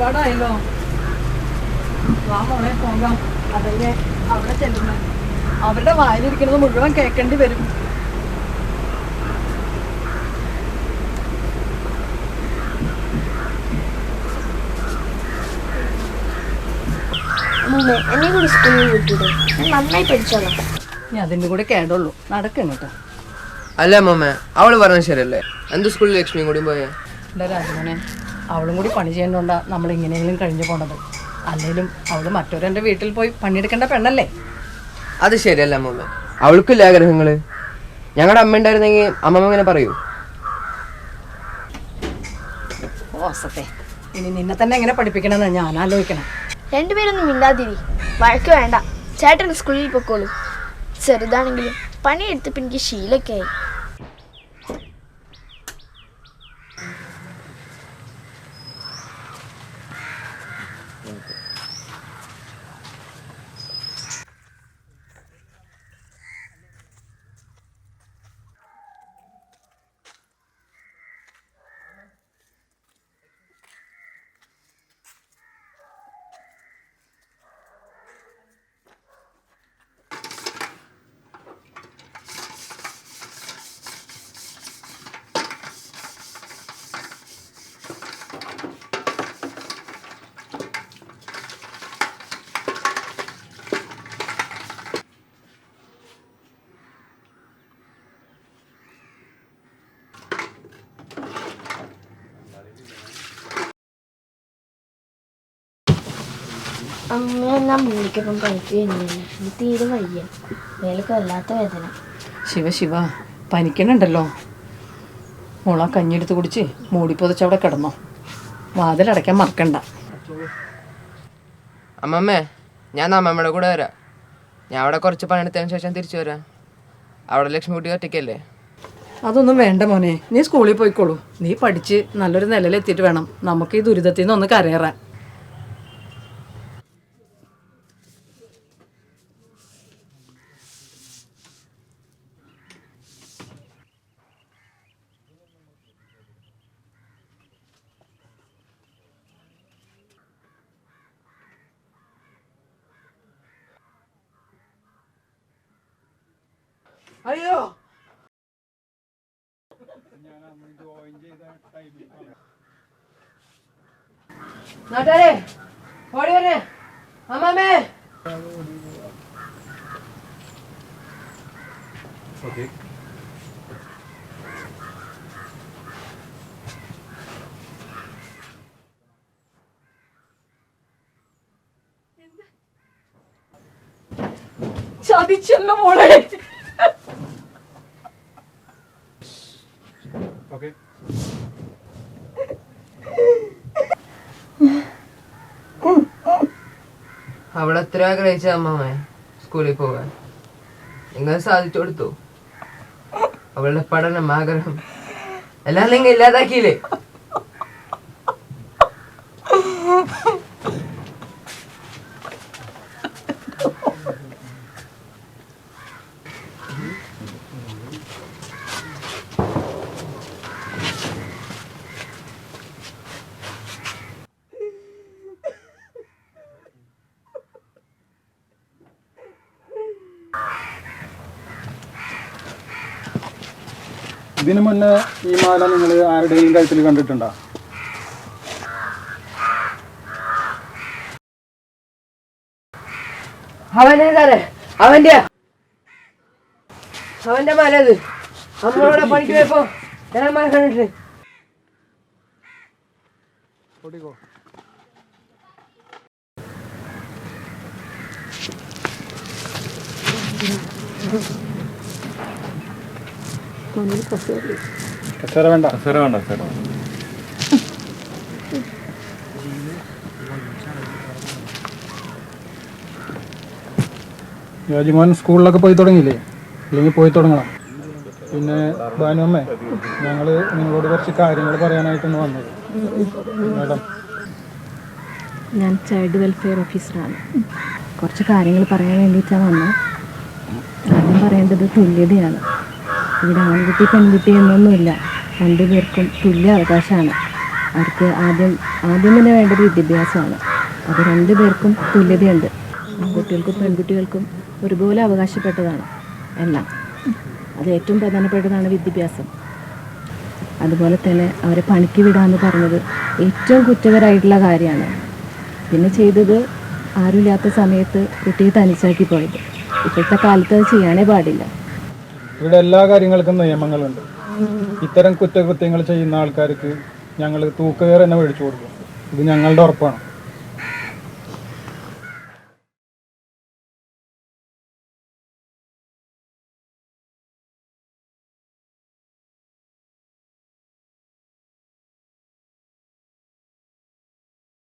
ഒരുപാടായല്ലോ. വാ മോളെ പോകാം. അതല്ലേ അവിടെ ചെല്ലുന്നത്. അവരുടെ വായിലിരിക്കുന്നത് മുഴുവൻ കേൾക്കേണ്ടി വരും. എന്നെ കൂടി സ്കൂളിൽ വിട്ടിട്ട് നന്നായി പഠിച്ചോളാം. നീ അതിൻ്റെ കൂടെ കേടുള്ളൂ. നടക്കങ്ങോട്ട്. അല്ല അമ്മമ്മ, അവള് പറഞ്ഞത് ശരിയല്ലേ? എന്ത് സ്കൂളിൽ ലക്ഷ്മിയും കൂടി പോയേ? എൻ്റെ രാജമോനെ, അവളും കൂടി പണി ചെയ്യേണ്ടതുകൊണ്ടാണ് നമ്മൾ ഇങ്ങനെയെങ്കിലും കഴിഞ്ഞു പോണത്. അല്ലെങ്കിലും അവൾ മറ്റൊരെൻ്റെ വീട്ടിൽ പോയി പണിയെടുക്കേണ്ട പെണ്ണല്ലേ? അത് ശരിയല്ല അമ്മമ്മ. അവൾക്കില്ല ആഗ്രഹങ്ങള്. ഞങ്ങളുടെ അമ്മ ഉണ്ടായിരുന്നെങ്കിൽ അമ്മമ്മ ഇങ്ങനെ പറയൂ? ഓസത്തെ, ഇനി നിന്നെ തന്നെ എങ്ങനെ പഠിപ്പിക്കണമെന്ന് ഞാൻ ആലോചിക്കണം. രണ്ടുപേരൊന്നും മിണ്ടാതിരി. വഴക്ക് വേണ്ട. ചേട്ടൻ സ്കൂളിൽ പൊക്കോളൂ. ചെറുതാണെങ്കിലും പണിയെടുത്തപ്പോൾ എനിക്ക് ശീലമൊക്കെ ആയി. അമ്മ ഞാൻ മൂളിക്കപ്പം പനിക്കുകയാണ്. തീരെ വയ്യ. വേലക്ക് വല്ലാത്ത വേദന. ശിവ പനിക്കണുണ്ടല്ലോ. മോളാ കഞ്ഞിയെടുത്ത് കുടിച്ച് മൂടിപ്പൊതിച്ചവിടെ കിടന്നോ. വാതിലടയ്ക്കാൻ മറക്കണ്ട. അമ്മമ്മേ, ഞാൻ അമ്മമ്മയുടെ കൂടെ വരാം. ഞാൻ അവിടെ കുറച്ച് പണിയെടുത്തതിന് ശേഷം തിരിച്ചു വരാം. അവിടെ ലക്ഷ്മി കുട്ടി ഒറ്റയ്ക്കല്ലേ? അതൊന്നും വേണ്ട മോനെ, നീ സ്കൂളിൽ പോയിക്കോളൂ. നീ പഠിച്ച് നല്ലൊരു നിലയിലെത്തിയിട്ട് വേണം നമുക്ക് ഈ ദുരിതത്തിൽ നിന്ന് ഒന്ന് കരയേറാൻ. അയ്യോ, നാട്ടാരെ ഓടി വരെ. അമ്മാമേ, ചതിച്ചല്ലോ മോളെ. അവൾ എത്ര ആഗ്രഹിച്ച അമ്മമ്മേ സ്കൂളിൽ പോകാൻ. നിങ്ങൾ സാധിച്ചു കൊടുത്തു. അവളുടെ പഠനം, ആഗ്രഹം എല്ലാം നിങ്ങൾ ഇല്ലാതാക്കിയില്ലേ? ഇതിനു മുന്നേ ഈ മാല നിങ്ങൾ ആരുടെയും കഴുത്തിൽ കണ്ടിട്ടുണ്ടോ? അവന്റെ മാല അത്. നമ്മളോടെ പണിക്ക് പോയപ്പോ ഞാൻ മാല കണ്ടിട്ട്. കസേര വേണ്ട. രാജിമോൻ സ്കൂളിലൊക്കെ പോയി തുടങ്ങിയില്ലേ? അല്ലെങ്കിൽ പോയി തുടങ്ങണം. പിന്നെ ഭാനുവമ്മേ, ഞങ്ങൾ നിങ്ങളോട് കുറച്ച് കാര്യങ്ങൾ പറയാനായിട്ടൊന്ന് വന്നത്. മാഡം, ഞാൻ ചൈൽഡ് വെൽഫെയർ ഓഫീസറാണ്. കുറച്ച് കാര്യങ്ങൾ പറയാൻ വേണ്ടിയിട്ടാണ് വന്നത്. ആദ്യം പറയേണ്ടത് തുല്യതയാണ്. ഇവിടെ ആൺകുട്ടി പെൺകുട്ടി എന്നൊന്നുമില്ല. രണ്ടുപേർക്കും തുല്യ അവകാശമാണ്. അവർക്ക് ആദ്യം തന്നെ വേണ്ടത് വിദ്യാഭ്യാസമാണ്. അത് രണ്ടു പേർക്കും തുല്യതയുണ്ട്. ആൺകുട്ടികൾക്കും പെൺകുട്ടികൾക്കും ഒരുപോലെ അവകാശപ്പെട്ടതാണ് എല്ലാം. അത് ഏറ്റവും പ്രധാനപ്പെട്ടതാണ് വിദ്യാഭ്യാസം. അതുപോലെ തന്നെ അവരെ പണിക്ക് വിടാമെന്ന് പറഞ്ഞത് ഏറ്റവും കുറ്റകരമായിട്ടുള്ള കാര്യമാണ്. പിന്നെ ചെയ്തത് ആരുമില്ലാത്ത സമയത്ത് കുട്ടിയെ തനിച്ചാക്കി പോയത്. ഇപ്പോഴത്തെ കാലത്ത് അത് ചെയ്യാനേ പാടില്ല. ഇവിടെ എല്ലാ കാര്യങ്ങൾക്കും നിയമങ്ങളുണ്ട്. ഇത്തരം കുറ്റകൃത്യങ്ങൾ ചെയ്യുന്ന ആൾക്കാർക്ക് ഞങ്ങൾ തൂക്കുകയർ തന്നെ മേടിച്ചു കൊടുക്കും. ഇത് ഞങ്ങളുടെ ഉറപ്പാണ്.